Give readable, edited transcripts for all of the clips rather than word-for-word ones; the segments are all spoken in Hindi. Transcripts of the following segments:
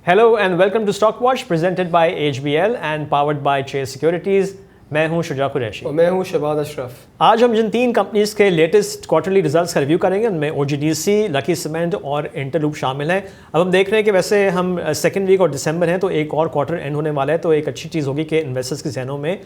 Hello and welcome to Stockwatch presented by HBL and powered by Chase Securities. मैं हूं शुजा कुरैशी और मैं हूं शहबाज अशरफ। आज हम जिन तीन कंपनीज के लेटेस्ट क्वार्टरली रिजल्ट्स का रिव्यू करेंगे उनमें OGDC, लकी सीमेंट और इंटरलूप शामिल हैं। अब हम देख रहे हैं कि वैसे हम सेकेंड वीक और दिसंबर हैं तो एक और क्वार्टर एंड होने वाला है, तो एक अच्छी चीज़ होगी कि इन्वेस्टर्स के जहनों में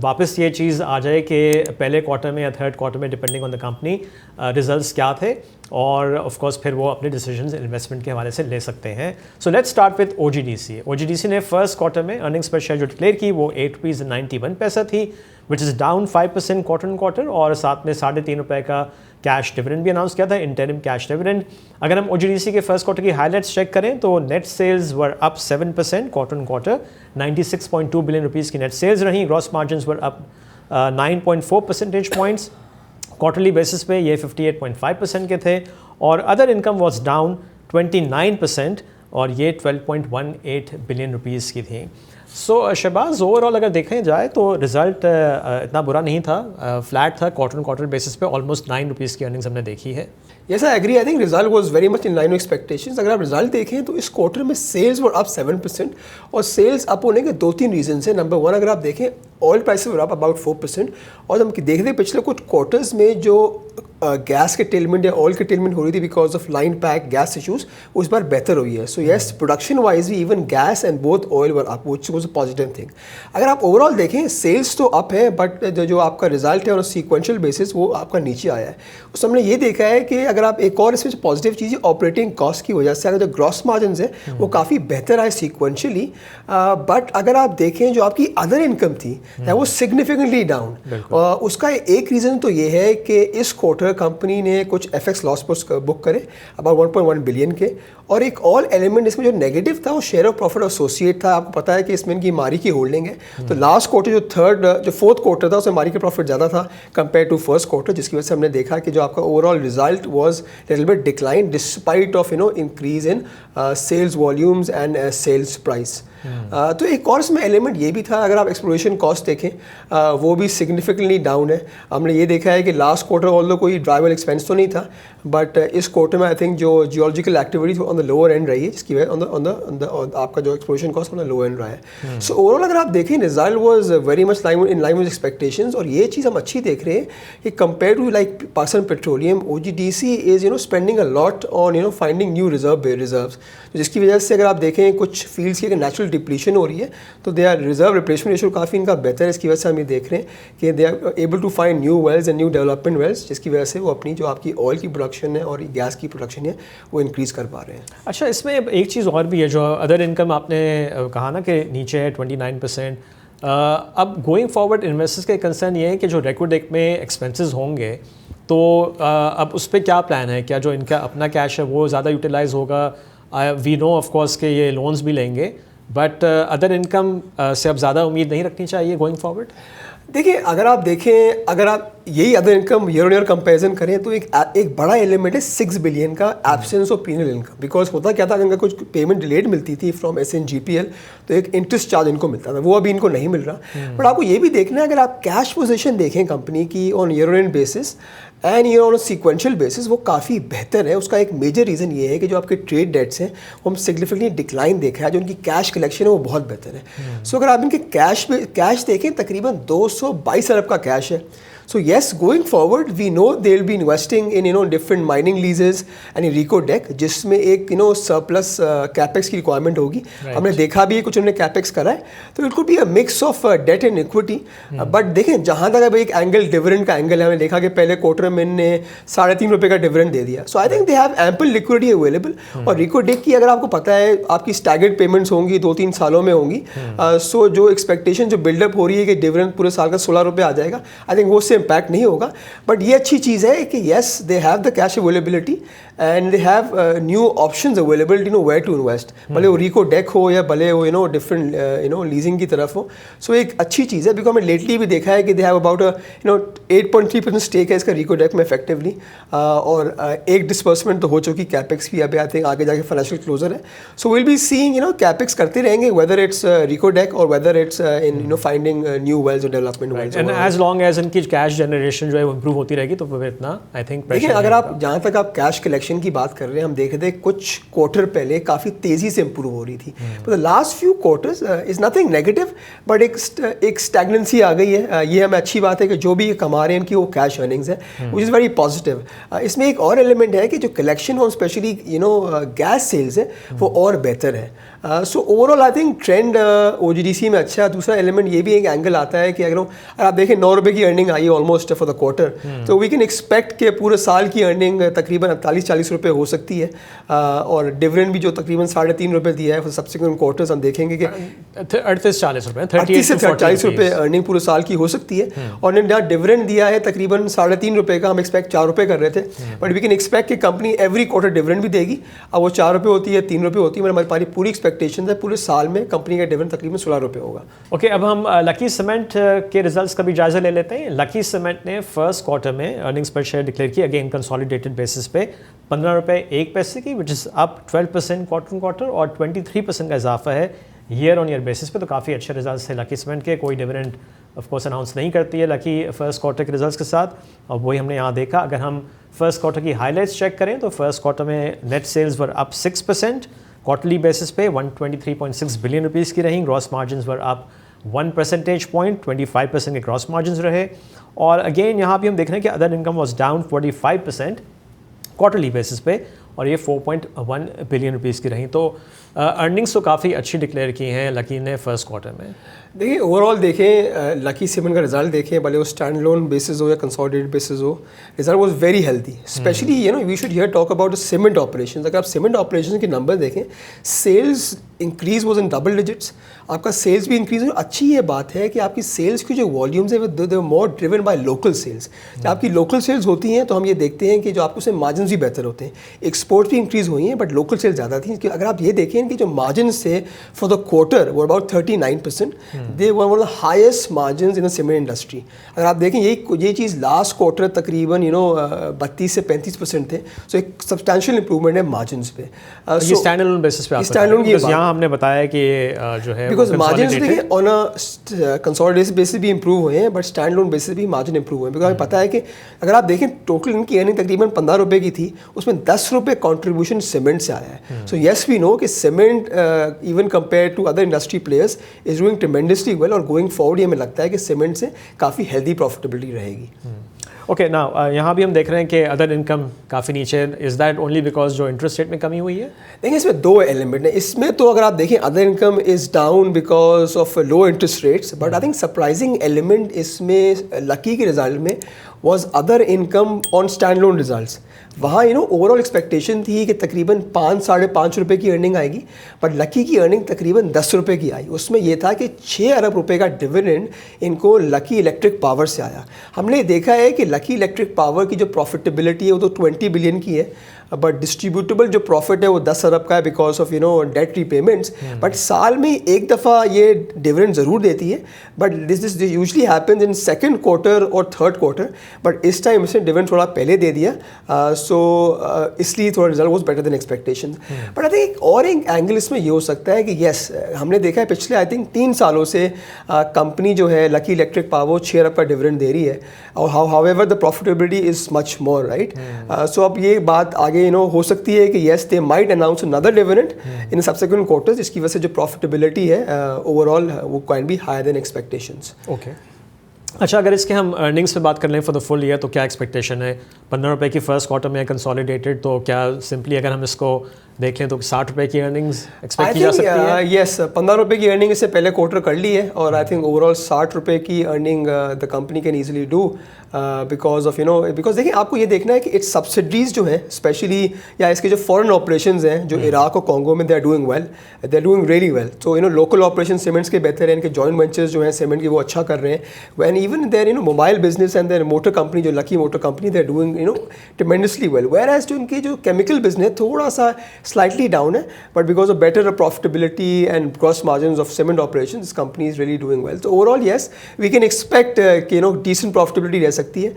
वापस ये चीज़ आ जाए कि पहले क्वार्टर में या थर्ड क्वार्टर में depending on the company results क्या थे और ऑफ कोर्स फिर वो अपने डिसीजंस इन्वेस्टमेंट के हवाले से ले सकते हैं। So let's start with OGDC ने फर्स्ट क्वार्टर में अर्निंग्स पर शेयर जो डिक्लेयर की वो ₹8.91 थी, which is down 5% quarter on quarter, और साथ में ₹3.5 का कैश डिविडेंड भी अनाउंस किया था, इंटरिम कैश डिविडेंड। अगर हम OGDC के फर्स्ट क्वार्टर की हाईलाइट्स चेक करें तो net sales were up 7% quarter on quarter, 96.2 billion rupees की नेट सेल्स रही। Gross margins were up 9.4 percentage points, quarterly basis पे ये 58.5% के थे, और अदर इनकम वाज डाउन 29% और ये 12.18 बिलियन रुपीज़ की थी। सो शहबाज, ओवरऑल अगर देखें जाए तो रिज़ल्ट इतना बुरा नहीं था, फ्लैट था क्वार्टर ऑन क्वार्टर बेसिस पे, ऑलमोस्ट ₹9 की अर्निंग्स हमने देखी है। Yes, I agree. I think result was very much in line with expectations. अगर आप रिजल्ट देखें तो इस क्वार्टर में सेल्स वर अप 7%, और सेल्स अप होने के 2-3 रीजंस हैं। नंबर वन, अगर आप देखें oil prices were up about 4%, और हम देखते हैं पिछले कुछ क्वार्टर्स में जो गैस के टेलमेंट या ऑयल के टेलमेंट हो रही थी because of line pack gas issues, उस बार बेहतर हुई है। सो येस, प्रोडक्शन वाइज भी even gas and both oil were up, which was a positive thing. अगर आप ओवरऑल देखें सेल्स तो अप है, बट जो आपका रिजल्ट है और सीक्वेंशियल बेसिस वो आपका नीचे आया है। उस हमने ये देखा है कि अगर आप एक और इसमें पॉजिटिव चीज़ है ऑपरेटिंग कॉस्ट की वजह से, अगर जो ग्रॉस मार्जिन है वो काफ़ी बेहतर आए सीक्वेंशियली, बट अगर आप देखें जो आपकी अदर इनकम थी वो सिग्निफिकेंटली डाउन। उसका एक रीज़न तो ये है कि इस क्वार्टर कंपनी ने कुछ FX लॉस बुक करे अबाउट 1.1 बिलियन के, और एक और एलिमेंट इसमें जो नेगेटिव था वो शेयर ऑफ प्रॉफिट एसोसिएट था। आपको पता है कि इसमें इनकी मारी की होल्डिंग है, तो लास्ट क्वार्टर जो फोर्थ क्वार्टर था उसमें मारी का प्रॉफिट ज़्यादा था कंपेयर टू फर्स्ट क्वार्टर, जिसकी वजह से हमने देखा कि जो आपका overall result was little bit decline despite of increase in sales volumes and sales price. तो एक और इसमें एलिमेंट ये भी था, अगर आप एक्सप्लोरेशन कॉस्ट देखें वो भी सिग्निफिकेंटली डाउन है। हमने ये देखा है कि लास्ट क्वार्टर ऑल्दो कोई ड्राइवर एक्सपेंस तो नहीं था, बट इस क्वार्टर में आई थिंक जो geological activity on the lower end रही है, जिसकी वजह ऑन आपका जो exploration cost on the lower end रहा है। सो ओवरऑल अगर आप देखें result was very much in line with expectations, और ये चीज़ हम अच्छी देख रहे हैं कि compare to like Pakistan petroleum, OGDC is spending a lot on finding new reserves, जिसकी वजह से अगर आप देखें कुछ फील्ड्स की नेचुरल डिप्लीशन हो रही है तो they are reserve replacement ratio काफ़ी इनका बेहतर है। इसकी वजह से हम ये देख रहे हैं कि they are able to find new wells and new development wells, जिसकी वजह से वो अपनी जो आपकी ऑयल की प्रोडक्शन है और गैस की प्रोडक्शन है वो इंक्रीज़ कर पा रहे हैं। अच्छा, इसमें एक चीज़ और भी है, जो अदर इनकम आपने कहा ना कि नीचे है 29%। अब गोइंग फॉरवर्ड इन्वेस्टर्स के कंसर्न ये है कि जो रेको डेक में एक्सपेंसेस होंगे तो अब उस पर क्या प्लान है? क्या जो इनका अपना कैश है वो ज़्यादा यूटिलाइज होगा? वी नो ऑफ कोर्स के ये लोन्स भी लेंगे, बट अदर इनकम से अब ज़्यादा उम्मीद नहीं रखनी चाहिए गोइंग फॉरवर्ड? देखिए, अगर आप यही other income year on year comparison करें तो एक बड़ा एलिमेंट है 6 बिलियन का absence of penal income. Because होता क्या था, इनका कुछ पेमेंट डिलेड मिलती थी फ्रॉम SNGPL, तो एक इंटरेस्ट चार्ज इनको मिलता था, वो अभी इनको नहीं मिल रहा। बट आपको ये भी देखना है, अगर आप कैश पोजीशन देखें कंपनी की on year on year basis and year on sequential basis, वो काफ़ी बेहतर है। उसका एक मेजर रीज़न ये है कि जो आपके ट्रेड डेट्स हैं वो हम सिग्निफिकेंटली डिक्लाइन देखा है, जो उनकी कैश कलेक्शन है वो बहुत बेहतर है। सो अगर आप इनके कैश देखें तकरीबन 222 अरब का कैश है। So yes, going forward, we know they'll be investing in different mining leases and in Rico Deck, जिसमें एक surplus capex की requirement होगी। हमने देखा भी है कुछ उन्होंने capex करा है, तो it could be a mix of debt and equity। But देखें जहाँ तक अब एक एंगल डिविडेंड का एंगल है, हमने देखा कि पहले क्वार्टर में इन्होंने ₹3.5 का डिविडेंड दे दिया। So I think they have ample liquidity available. और Rico Deck की अगर आपको पता है आपकी स्टैगर्ड पेमेंट्स होंगी 2-3 सालों में होंगी, सो जो एक्सपेक्टेशन जो बिल्डअप हो रही है कि डिविडेंड पूरे साल का ₹16 आ जाएगा, आई थिंक वो इम्पैक्ट नहीं होगा। बट ये अच्छी चीज़ है कि yes, they have the cash availability and they have new options available where to invest, भले वो रिको डेक हो या भले वो डिफरेंट लीजिंग की तरफ हो। सो एक अच्छी चीज़ है, बिकॉज हमने लेटली भी देखा है कि दे हैव अबाउट 8.3% स्टेक है इसका रिको डेक में इफेक्टिवली, और एक डिसबर्समेंट तो हो चुकी कैपेक्स की, अभी आई थिंक आगे जाके फाइनेंशियल क्लोजर है। So will be seeing capex करते रहेंगे, वेदर इट्स रिको डेक और whether it's in finding new wells और development wells, and as long as इनकी कैश जनरेशन जो है वो इंप्रूव होती रहेगी तो फिर इतना आई थिंक। देखिए, अगर आप जहाँ तक आप कैश कलेक्शन कलेक्शन की बात कर रहे हैं, हम देख रहे थे कुछ क्वार्टर पहले काफ़ी तेज़ी से इंप्रूव हो रही थी, but the last few quarters is nothing negative, but एक स्टैग्नेंसी आ गई है। ये हमें अच्छी बात है कि जो भी कमा रहे हैं इनकी वो कैश अर्निंग्स है, विच इज़ वेरी पॉजिटिव। इसमें एक और एलिमेंट है कि जो कलेक्शन और स्पेशली गैस सेल्स है वो और बेहतर है। So overall I think trend OGDC में अच्छा है। दूसरा एलिमेंट ये भी एक एंगल आता है कि अगर आप देखें 9 रुपये की earning I almost for the quarter, तो वी कैन एक्सपेक्ट कि पूरे साल की अर्निंग तकरीबन 48-40 रुपये हो सकती है, और डिविडेंड भी जो तकरीबन 3.5 रुपये दिया है फॉर सब्सिक्वेंट क्वार्टर्स, हम देखेंगे कि 38-40 रुपये 38 से 40 रुपये अर्निंग पूरे साल की हो सकती है। और जहाँ डिविडेंड दिया है तकरीबन 3.5 रुपये का, हम एक्सपेक्ट 4 रुपये कर रहे थे, बट वी कैन एक्सपेक्ट कि कंपनी एवरी क्वार्टर डिविडेंड भी देगी। अब वो 4 रुपये होती है, 3 रुपये होती है, हमारी पूरी एक्सपेक्टेशन है पूरे साल में कंपनी का डिविडेंड तकरीबन 16 रुपये होगा। ओके, अब हम लकी सीमेंट के रिजल्ट्स का भी जायजा ले लेते हैं। लकी सीमेंट ने फर्स्ट क्वार्टर में अर्निंग्स पर शेयर डिक्लेयर की, अगेन कंसोलिडेटेड बेसिस पे 15 रुपये 1 पैसे की, विच is up 12% quarter on quarter, और 23% का इजाफा है ईयर ऑन ईयर बेसिस पे। तो काफ़ी अच्छे रिजल्ट्स थे लकी सीमेंट के। कोई डिविडेंड ऑफ कोर्स अनाउंस नहीं करती है लकी फर्स्ट क्वार्टर के रिजल्ट्स के साथ, और वही हमने यहाँ देखा। अगर हम फर्स्ट क्वार्टर की हाईलाइट्स चेक करें तो फर्स्ट क्वार्टर में net sales were up 6%, quarterly basis पे 123.6 बिलियन रुपीज़ की रही। Gross margins were up 1 percentage point, 25% के ग्रॉस मार्जिन्स रहे। और अगेन यहाँ भी हम देख रहे हैं कि other income was down 45% quarterly basis पे, और ये 4.1 बिलियन रुपीज़ की रही। तो अर्निंग्स तो काफ़ी अच्छी डिक्लेयर की हैं लकी ने फर्स्ट क्वार्टर में। देखिए ओवरऑल देखें लकी सीमेंट का रिजल्ट देखें, भले वो स्टैंड लोन बेसिस हो या कंसोलिडेटेड बेसिस हो, result was very healthy. Especially we should here talk about cement operations. अगर आप सीमेंट ऑपरेशंस के नंबर देखें, sales increase was in double digits, आपका सेल्स भी इंक्रीज हुआ। अच्छी ये बात है कि आपकी सेल्स की जो वॉल्यूम्स है वो मोर ड्रिवन बाय लोकल सेल्स। जब आपकी लोकल सेल्स होती हैं तो हम ये देखते हैं कि जो आपको उसमें मार्जिन भी बेहतर होते हैं। एक्सपोर्ट भी इंक्रीज हुई हैं, बट लोकल सेल्स ज़्यादा थी। अगर आप ये देखें कि जो मार्जिन थे फॉर द क्वार्टर वो about 39%, they were one of the highest margin in the cement industry. अगर आप देखें ये चीज़ लास्ट क्वार्टर तकरीबन 32 से 35% थे। सो एक सब्सटैंशियल इंप्रूवमेंट है मार्जिन पे। ये स्टैंड अलोन बेसिस पे यहाँ हमने बताया कि जो है बिकॉज मार्जिन देखिए ऑन अ कंसोलिडेटेड बेसिस भी इंप्रूव हुए हैं, बट स्टैंड लोन बेसिस भी मार्जिन इंप्रूव हुए हैं। बिकॉज हमें पता है कि अगर आप देखें टोटल इनकी अर्निंग तकरीबन 15 रुपये की थी, उसमें 10 रुपये कॉन्ट्रीब्यूशन सीमेंट से आया है। सो येस वी नो कि cement even compare to other industry players is doing tremendously well, और गोइंग फॉरवर्ड हमें लगता है कि सीमेंट से काफ़ी हेल्दी प्रॉफिटेबिलिटी रहेगी। ओके, नाउ यहाँ भी हम देख रहे हैं कि अदर इनकम काफ़ी नीचे। इज़ दैट ओनली बिकॉज जो इंटरेस्ट रेट में कमी हुई है? देखिए इसमें 2 एलिमेंट हैं। इसमें तो अगर आप देखें other income is down because of low interest rates, but I think surprising element इसमें लकी के रिजल्ट में was other income on stand loan result. वहाँ ओवरऑल एक्सपेक्टेशन थी कि तकरीबन 5-5.5 रुपये की अर्निंग आएगी, बट लकी की अर्निंग तकरीबन 10 रुपये की आई। उसमें यह था कि 6 अरब रुपये का डिविडेंड इनको लकी इलेक्ट्रिक पावर से आया। हमने देखा है कि लकी इलेक्ट्रिक पावर की जो प्रॉफिटेबिलिटी है वो तो 20 बिलियन की है, बट डिस्ट्रीब्यूटेबल जो प्रॉफिट है वो 10 अरब का है because of debt repayments. But साल में एक दफ़ा ये डिविडेंड ज़रूर देती है, but this usually happens in second quarter और थर्ड क्वार्टर, बट इस टाइम इसने डिविडेंड थोड़ा पहले दे दिया, सो इसलिए थोड़ा result was better than expectation. But I think और एक एंगल इसमें ये हो सकता है कि येस हमने देखा है पिछले आई थिंक 3 सालों से कंपनी जो है लकी इलेक्ट्रिक पावर 6 अरब का डिविडेंड दे रही है, और however the profitability is much more right. So अब ये बात आगे हो सकती है कि yes they might announce another dividend in subsequent quarters, जिसकी वजह से जो प्रॉफिटेबिलिटी है ओवरऑल वो can be higher than expectations. Okay, अच्छा अगर इसके हम अर्निंग्स पे बात कर लें फॉर द फुल ईयर, तो क्या एक्सपेक्टेशन है? 15 रुपये की फर्स्ट क्वार्टर में कंसोलिडेटेड, तो क्या सिंपली अगर हम इसको देख लें तो 60 रुपये की अर्निंग्स एक्सपेक्ट की जा सकती है? येस 15 रुपये की अर्निंग इससे पहले क्वार्टर कर ली है, और आई थिंक ओवरऑल 60 रुपये की earning the company can easily do because of because देखिए आपको ये देखना है कि इट्स सब्सिडीज जो हैं स्पेशली, या इसके जो फॉरेन ऑपरेशंस हैं जो इराक और कॉन्गो में, they are doing well, they are doing really well. तो लोकल ऑपरेशन सीमेंट्स के बेहतर हैं, इनके जॉइंट वेंचर्स जो हैं सीमेंट के वो अच्छा कर रहे हैं। When even their mobile business and their motor company जो Lucky motor company, they are doing tremendously well. Where as जो इनकी जो केमिकल बिजनेस थोड़ा सा slightly down है, but because of better profitability and gross margins of cement operations, this company is really doing well. So overall, yes, we can expect decent profitability रह सकती है,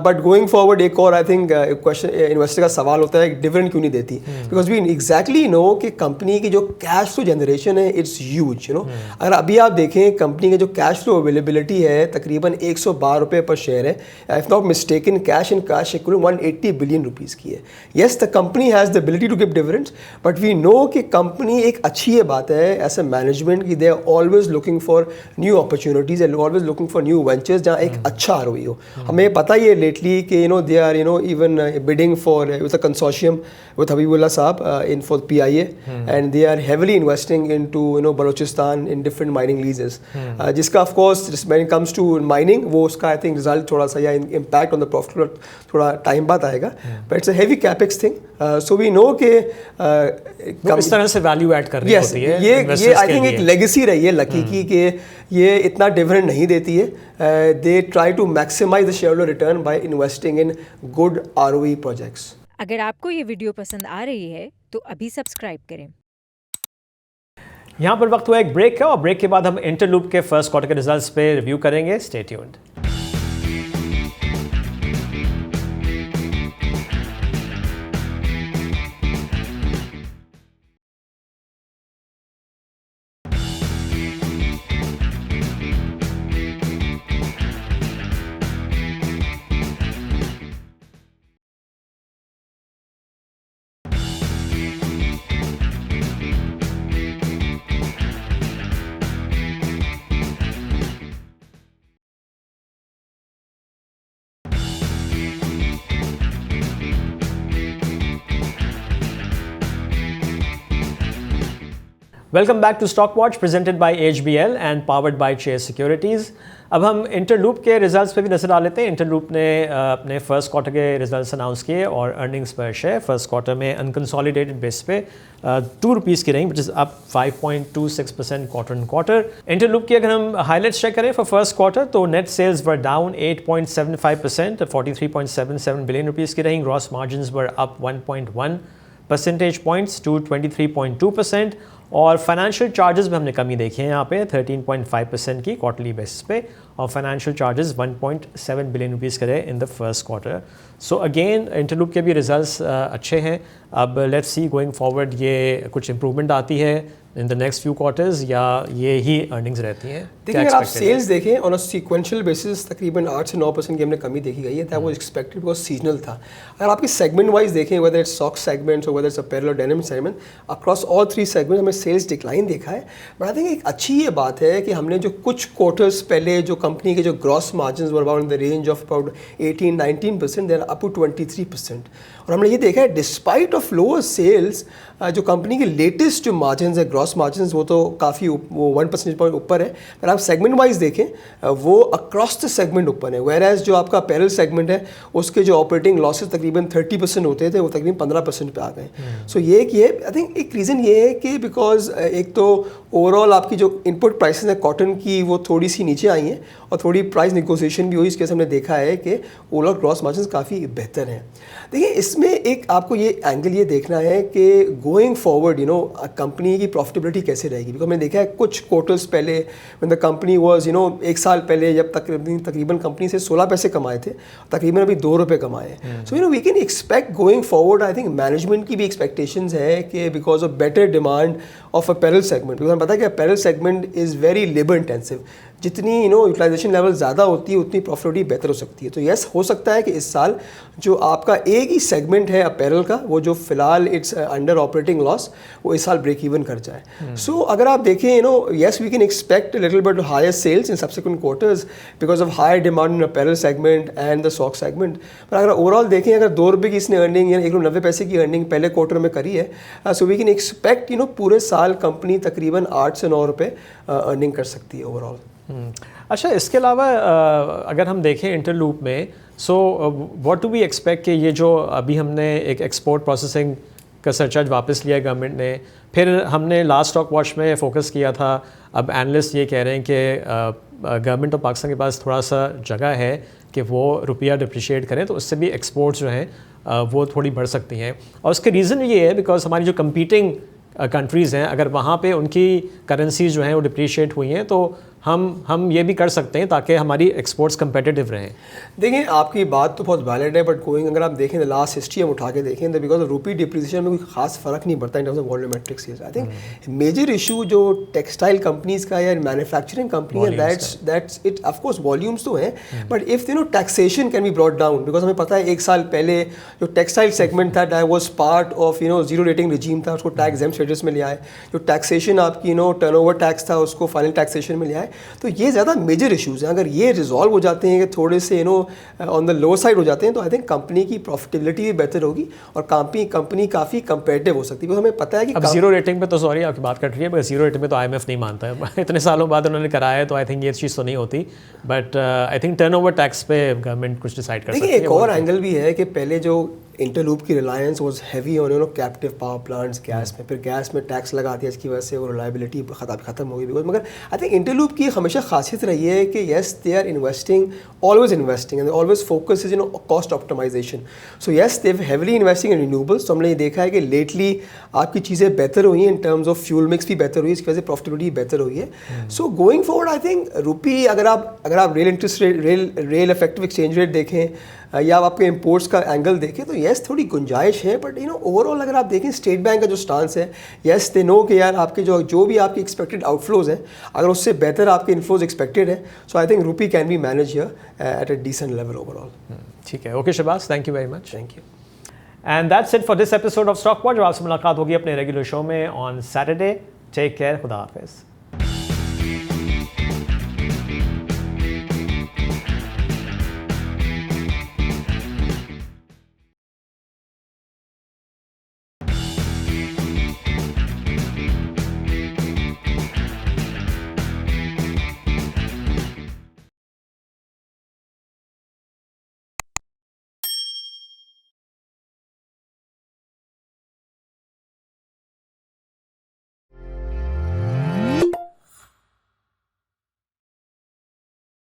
but going forward एक और I think question इन्वेस्टर का सवाल होता है डिविडेंड क्यों नहीं देती, because we exactly know कि कंपनी की जो कैश फ्लो जनरेशन है it's huge, अगर अभी आप देखें कंपनी के जो कैश फ्लो अवेलेबिलिटी है तकरीबन 112 रुपये पर शेयर है, if not mistaken cash and cash equivalent 180 billion rupees की है. Yes the company has the ability to give dividends, but we know कि कंपनी एक अच्छी ये बात है एज ए मैनेजमेंट कि they are always looking for new opportunities and always looking for new ventures जहाँ एक अच्छा ROE हो. हमें पता ही है लेटली कि they are even bidding for with a consortium with Habibullah sahab in for PIA and they are heavily investing into Balochistan in different mining leases, जिसका of course when it comes to mining वो उसका आई थिंक रिजल्ट थोड़ा सा या इम्पैक्ट ऑन द प्रॉफिट थोड़ा टाइम बाद आएगा, but it's a heavy capex thing. So we know कि इस तरह से वैल्यू ऐड कर रही होती है ये आई थिंक एक लेगेसी रही है लकी की कि ये इतना डिविडेंड नहीं देती है. They try to maximise the shareholder return by investing in good ROE projects. अगर आपको ये वीडियो पसंद आ रही है तो अभी सब्सक्राइब करें. यहाँ पर वक्त हुआ एक ब्रेक का, और ब्रेक के बाद हम इंटरलूप के फर्स्ट क्वार्टर के रिजल्ट्स पे रिव्यू करेंगे. Stay tuned. Welcome back to stock watch presented by HBL and powered by Chase Securities. अब हम इंटरलूप के रिजल्ट्स पे भी नजर डाल लेते हैं. इंटरलूप ने अपने फर्स्ट क्वार्टर के रिजल्ट्स अनाउंस किए और earnings per share first quarter में अनकंसोलिडेटेड बेस पे ₹2 की रही, which is up 5.26% quarter on quarter. Interloop की अगर हम हाईलाइट्स चेक करें फॉर फर्स्ट क्वार्टर तो net sales were down 8.75%, 43.77 billion rupees की रही. Gross margin were up 1.1 percentage points to 23.2%, और फाइनेंशियल चार्जेस में हमने कमी देखी है यहाँ पे 13.5% की क्वार्टरली बेसिस पे, और फाइनेंशियल चार्जेस 1.7 बिलियन रुपीज़ करे in the first quarter. So again Interloop के भी रिजल्ट्स अच्छे हैं. अब लेट्स सी गोइंग फॉरवर्ड ये कुछ इंप्रूवमेंट आती है in the next few quarters या ये ही अर्निंग्स रहती हैं. देखिए अगर आप सेल्स देखें ऑन अ सीक्वेंशियल बेसिस तकरीबन 8 से 9% की हमने कमी देखी गई है. That was expected because seasonal था. अगर आपकी सेगमेंट वाइज देखें वेदर इट्स सॉक्स सेगमेंट्स और वेदर इट्स अपैरल और denim segment, across all 3 segment हमें सेल्स डिक्लाइन देखा है. बट आई थिंक एक अच्छी ये बात है कि हमने जो कुछ क्वार्टर्स पहले जो कंपनी के जो gross margin were about in the range of about 18-19%, then up to 23%. और हमने ये देखा है डिस्पाइट ऑफ लोअर सेल्स जो कंपनी के लेटेस्ट जो मार्जिन है ग्रॉस मार्जिन वो तो काफ़ी वो 1 परसेंटेज पॉइंट ऊपर है. अगर आप सेगमेंट वाइज देखें वो अक्रॉस द सेगमेंट ऊपर है, वेयर एज जो आपका अपैरल सेगमेंट है उसके जो ऑपरेटिंग लॉसेस तकरीबन 30% होते थे वो तकरीबन 15% पे आ गए. सो ये आई थिंक एक रीज़न ये है कि बिकॉज एक तो ओवरऑल आपकी जो इनपुट प्राइसेस है कॉटन की वो थोड़ी सी नीचे आई हैं और थोड़ी प्राइस निगोसिएशन भी हुई. इसके हमने देखा है कि ओवरऑल ग्रॉस मार्जिन काफ़ी बेहतर हैं. देखिए इसमें एक आपको ये एंगल ये देखना है कि गोइंग फॉरवर्ड कंपनी की प्रॉफिटेबिलिटी कैसे रहेगी. बिकॉज हमने देखा है कुछ क्वार्टर्स पहले व्हेन द कंपनी वाज एक साल पहले जब तकरीबन कंपनी से 16 पैसे कमाए थे, तकरीबन अभी ₹2 कमाए. So we can expect going forward. I think management की भी एक्सपेक्टेशंस है कि because of better demand of apparel segment, because हमें पता है कि apparel segment is very labour intensive. जितनी यूटिलाइजेशन लेवल ज़्यादा होती है उतनी प्रॉफिटेबिलिटी बेहतर हो सकती है. तो यस हो सकता है कि इस साल जो आपका एक ही सेगमेंट है अपैरल का वो जो फिलहाल इट्स अंडर ऑपरेटिंग लॉस वो इस साल ब्रेक इवन कर जाए. सो अगर आप देखें yes we can expect little bit higher sales in subsequent quarters because of higher demand in apparel segment and the sock segment. पर अगर ओवरऑल देखें अगर ₹2 की इसने अर्निंग या ₹1.90 की अर्निंग पहले क्वार्टर में करी है, सो वी कैन एक्सपेक्ट पूरे साल कंपनी तकरीबन ₹8 से ₹9 अर्निंग कर सकती है ओवरऑल. अच्छा, इसके अलावा अगर हम देखें इंटरलूप में, so what do we expect कि ये जो अभी हमने एक एक्सपोर्ट प्रोसेसिंग का सरचार्ज वापस लिया गवर्नमेंट ने। फिर हमने लास्ट स्टॉक वॉच में फोकस किया था, अब एनालिस्ट ये कह रहे हैं कि गवर्नमेंट ऑफ पाकिस्तान के पास थोड़ा सा जगह है कि वो रुपया डिप्रिशिएट करें, तो उससे भी एक्सपोर्ट्स जो हैं वो थोड़ी बढ़ सकती हैं। और उसके रीज़न ये है बिकॉज हमारी जो कंपीटिंग कंट्रीज़ हैं, अगर वहाँ पे उनकी करेंसीज जो हैं वो डिप्रिशिएट हुई हैं, तो हम ये भी कर सकते हैं ताकि हमारी एक्सपोर्ट्स कंपेटिटिव रहें। देखिए आपकी बात तो बहुत वैलिड है, बट गोइंग अगर आप देखें द लास्ट हिस्ट्री हम उठा के देखें तो बिकॉज ऑफ रूपी डिप्रिसिएशन में कोई खास फ़र्क नहीं पड़ता in terms of volumetrics. I think major issue जो टेक्सटाइल कंपनीज़ का या मैन्युफैक्चरिंग कंपनी है, that's it. Of course volumes तो हैं, but if taxation can be brought down, because हमें पता है 1 साल पहले जो टेक्सटाइल सेगमेंट था that was part of zero rating regime था, उसको टैक्स एग्जेम्प्ट स्टेटस में ले आए। जो टैक्सेशन आपकी टर्नओवर टैक्स था उसको फाइनल टैक्सेशन में ले आए। तो ये ज़्यादा मेजर इश्यूज़ हैं। अगर ये रिजॉल्व हो जाते हैं कि थोड़े से ऑन द लो साइड हो जाते हैं, तो आई थिंक कंपनी की प्रॉफिटेबिलिटी भी बेहतर होगी और कंपनी काफ़ी कंपेटिटिव हो सकती है। हमें पता है कि अब जीरो रेटिंग पे तो सॉरी आपकी बात कट रही है, बट जीरो रेटिंग पे तो IMF नहीं मानता है। इतने सालों बाद उन्होंने कराया है, तो आई थिंक ये चीज़ तो नहीं होती, but I think turnover tax पे गवर्नमेंट कुछ डिसाइड कर सकती है। एक और एंगल भी है कि पहले जो इंटरलूप की Reliance was heavy on captive power plants gas में, फिर गैस में टैक्स लगा दिया, इसकी वजह से वो रिलायबिलिटी ख़त्म हो गई। बिकॉज मगर आई थिंक इंटरलूप की हमेशा खासियत रही है कि yes they are always investing and always focus is cost optimisation. So yes they heavily investing in renewables. तो हमने ये देखा है कि लेटली आपकी चीज़ें बेहतर हुई हैं, इन टर्म्स ऑफ फ्यूल मिक्स भी बेहतर हुई है, इसकी वजह से प्रॉफिटेबिलिटी बेहतर हुई है। So going forward I think रूपी, अगर आप real interest rate, real effective exchange rate देखें या आप आपके इंपोर्ट्स का एंगल देखें, तो येस थोड़ी गुंजाइश है, बट ओवरऑल अगर आप देखें स्टेट बैंक का जो स्टांस है, येस दे नो कि यार आपके जो भी आपके एक्सपेक्टेड आउटफ्लोज हैं, अगर उससे बेहतर आपके इनफ्लोज एक्सपेक्टेड है, so I think rupee can be manage here at a decent level overall. ठीक है, okay Shahbaz, thank you very much. Thank you. And that's it for this episode of stock watch. आपसे मुलाकात होगी अपने रेगुलर शो में ऑन सैटरडे। टेक केयर, खुदा हाफिज़।